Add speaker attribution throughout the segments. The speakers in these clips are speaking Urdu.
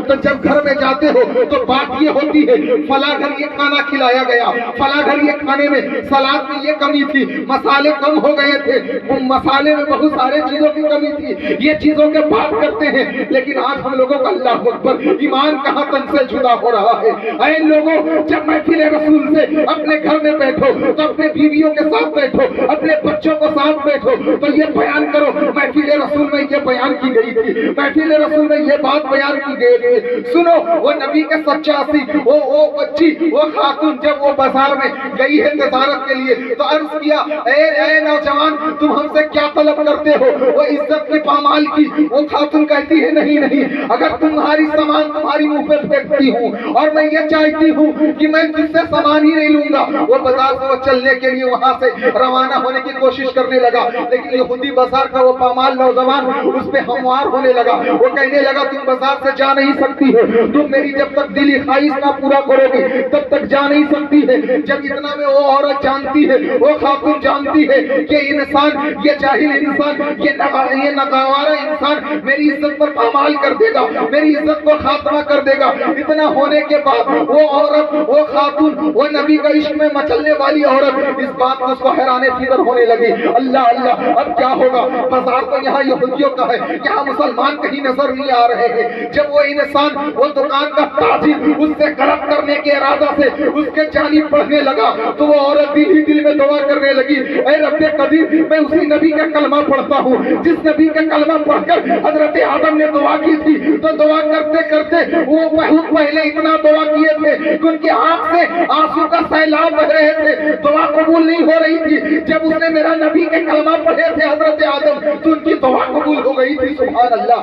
Speaker 1: تو جب گھر میں جاتے ہو تو بات یہ ہوتی ہے فلاں گھر یہ کھانا کھلایا گیا، فلاں گھر یہ کھانے میں سلاد میں یہ کمی تھی، مسالے کم ہو گئے تھے، مسالے میں بہت سارے چیزوں کی کمی تھی، یہ چیزوں کے بات کرتے ہیں۔ لیکن آج ہم لوگوں کا اللہ اکبر ایمان کہاں تن سے جدا ہو رہا ہے۔ اے لوگوں، جب محفل رسول سے اپنے گھر میں بیٹھو تو اپنے بیویوں کے ساتھ بیٹھو، اپنے بچوں کو ساتھ بیٹھو تو یہ بیان کرو محفل رسول میں یہ بیان کی گئی تھی، محفل رسول میں یہ بات بیان کی گئی تھی۔ سنو، وہ نبی کے سچاسی وہ بچی وہ خاتون جب وہ بازار میں گئی ہے تجارت کے لیے تو عرض کیا اے نوجوان، تم ہم سے کیا طلب کرتے ہو؟ وہ عزت کی پامال کی وہ خاتون کہتی ہے نہیں، اگر تمہاری سامان تمہاری منہ پہ پھینکتی ہوں اور میں یہ چاہتی ہوں کہ میں تجھ سے سامان ہی نہیں لوں گا۔ وہ بازار سے وہ چلنے کے لیے وہاں سے روانہ ہونے کی کوشش کرنے لگا، لیکن یہودی بازار کا وہ پامال نوجوان اس پہ ہموار ہونے لگا۔ وہ کہنے لگا تم بازار سے جا نہیں سکتی ہو، تم میری جب تک دلی خواہش نہ پورا کرو گی تب تک جا نہیں سکتی ہے۔ جب اتنا میں وہ عورت جانتی ہے، وہ خاتون جانتی ہے کہ انسان، یہ جاہل انسان، یہ ناگوارا انسان میری عزت پر پامال کر دے گا، میری عزت کو خاتمہ کر دے گا۔ اتنا ہونے کے بعد وہ عورت، وہ خاتون، وہ نبی کا عشق میں مچلنے والی عورت اس بات کو اس کو حیران فکر ہونے لگی، اللہ اللہ اب کیا ہوگا؟ بازار تو یہاں یہودیوں کا ہے، یہاں مسلمان کہیں نظر نہیں آ رہے ہیں۔ جب وہ انسان، وہ دکان کا تاجر اس سے غلط کرنے کے ارادہ سے اس کے جانب بڑھنے لگا تو وہ عورت دل ہی دل میں دعا کرنے لگی، اے رب قدیر، میں اسی نبی کا کلمہ پڑھتا ہوں جس نبی کا کلمہ پڑھ کر حضرت آدم نے دعا کی تھی۔ تو دعا کرتے کرتے وہ بہت پہلے اتنا دعا کیے تھے کہ ان کی آنکھ سے آنسو کا سیلاب بہ رہے تھے، دعا قبول نہیں ہو رہی تھی۔ جب اس نے میرا نبی کے کلمہ پڑھے تھے حضرت آدم تو ان کی دعا قبول ہو گئی تھی۔ سبحان اللہ،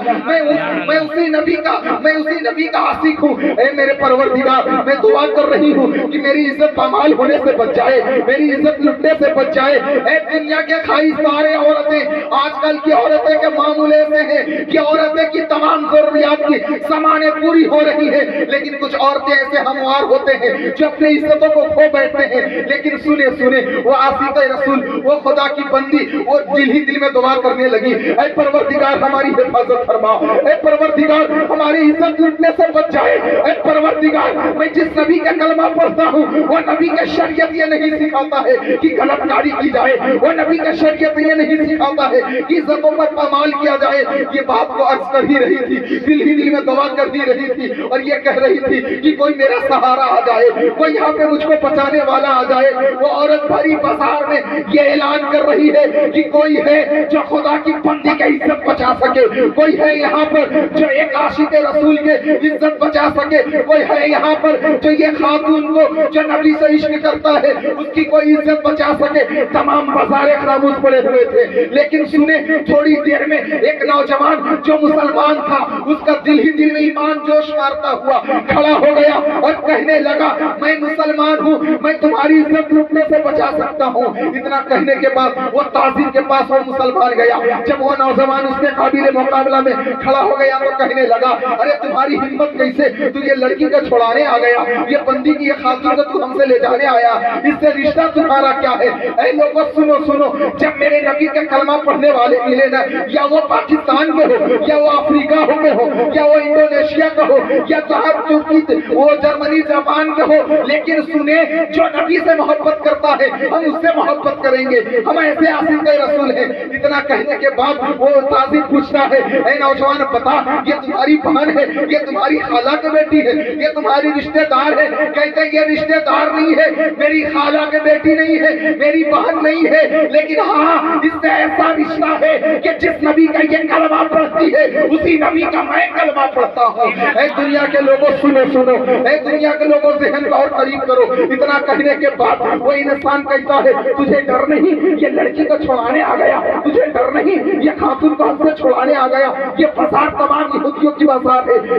Speaker 1: میں اسی نبی کا عاشق ہوں۔ اے میرے پروردگار، میں دعا کر رہی ہوں کہ میری عزت پامال ہونے سے بچ جائے، میری عزت لٹنے سے بچ جائے۔ اے دنیا کے خواہشار عورتیں، آج کل کی عورتیں کے معمول ایسے ہیں کہ عورتیں کی تمام ضروریات کی سامانیں پوری ہو رہی ہیں، لیکن کچھ عورتیں ایسے ہموار ہوتے ہیں جو اپنی عزتوں کو کھو بیٹھتے ہیں۔ لیکن سنے وہ عاشق رسول، وہ خدا کی بندی، وہ دل ہی دل میں دعا کرنے لگی، اے پروردگار ہماری حفاظت فرما، اے پروردگار ہماری عزت لٹنے سے بچ جائے، اے پروردگار میں جس نبی کا کلمہ پڑھتا ہوں وہ نبی کا شریعت یہ نہیں سکھاتا ہے کہ غلط کاری کی جائے، وہ نبی کا شریعت یہ نہیں سکھاتا ہے کہ عزتوں پر پامال کیا جائے۔ یہ بات کو عرض کر ہی رہی تھی، دل ہی دل میں دعا کر ہی رہی تھی اور یہ کہہ رہی تھی کہ کوئی میرا سہارا آ جائے، کوئی یہاں پہ مجھ کو بچانے والا آ جائے۔ وہ عورت بھری بازار میں یہ اعلان کر رہی ہے کہ کوئی ہے جو خدا کی بندی کا عزت بچا سکے، کوئی ہے یہاں پر جو ایک عاشق رسول کے عزت بچا سکے، کوئی ہے یہاں پر جو یہ خاتون کو جو نبی سے عشق کرتا ہے اس کی کوئی عزت بچا سکے۔ تمام بازاریں خاموش پڑے ہوئے تھے، لیکن سنے تھوڑی دیر میں ایک نوجوان جو مسلمان تھا اس کا دل ہی دل میں ایمان جوش مارتا ہوا کھڑا ہو گیا اور کہنے لگا میں مسلمان ہوں، میں تمہاری عزت لوٹنے سے بچا سکتا ہوں۔ اتنا کہنے کے بعد وہ تاجر کے پاس وہ مسلمان گیا، جب وہ نوجوان اس کے قابل مقابلہ میں کھڑا ہو گیا تو کہنے لگا ارے تمہاری ہمت کیسے، تو یہ لڑکی کو چھڑانے آ گیا، یہ بندی کی یہ خاتون کو تو ہم سے لے جانے آیا، اس سے رشتہ تمہارا کیا ہے؟ اے لوگوں سنو، جب میرے نبی کا کلمہ پڑھنے والے ملے نا، یا وہ پاکستان کے ہو، یا وہ افریقہ کے ہو، یا وہ انڈونیشیا کا ہو، یا ترکی وہ جرمنی زبان کے ہو، لیکن سنے جو نبی سے محبت کرتا ہے ہم اس سے محبت کریں گے، ہم ایسے عاشق رسول ہیں۔ اتنا کہنے کے بعد وہ تاجر پوچھتا ہے اے نوجوان بتا یہ تمہاری بہن ہے، یہ تمہاری خالہ کی بیٹی ہے، یہ تمہاری رشتہ دار ہے؟ کہتے یہ رشتہ دار نہیں ہے، میری خالہ کی بیٹی نہیں ہے، میری بہن نہیں ہے، لیکن ہاں اس سے ایسا رشتہ ہے کہ جس نبی کا یہ کلمہ پڑھتی ہے اسی نبی کا میں کلمہ پڑھتا ہوں۔ اے دنیا کے لوگوں سنو، اے دنیا کے لوگوں ذہن کو اور قریب کرو۔ اتنا کہنے کے بعد وہ انسان کہتا ہے تجھے ڈر نہیں، یہ لڑکی کو چھڑانے آ گیا، تجھے ڈر نہیں، یہ خاتون کو ہم سے چھڑانے آ گیا، یہ بازار تمام یہودیوں کی بازار ہے،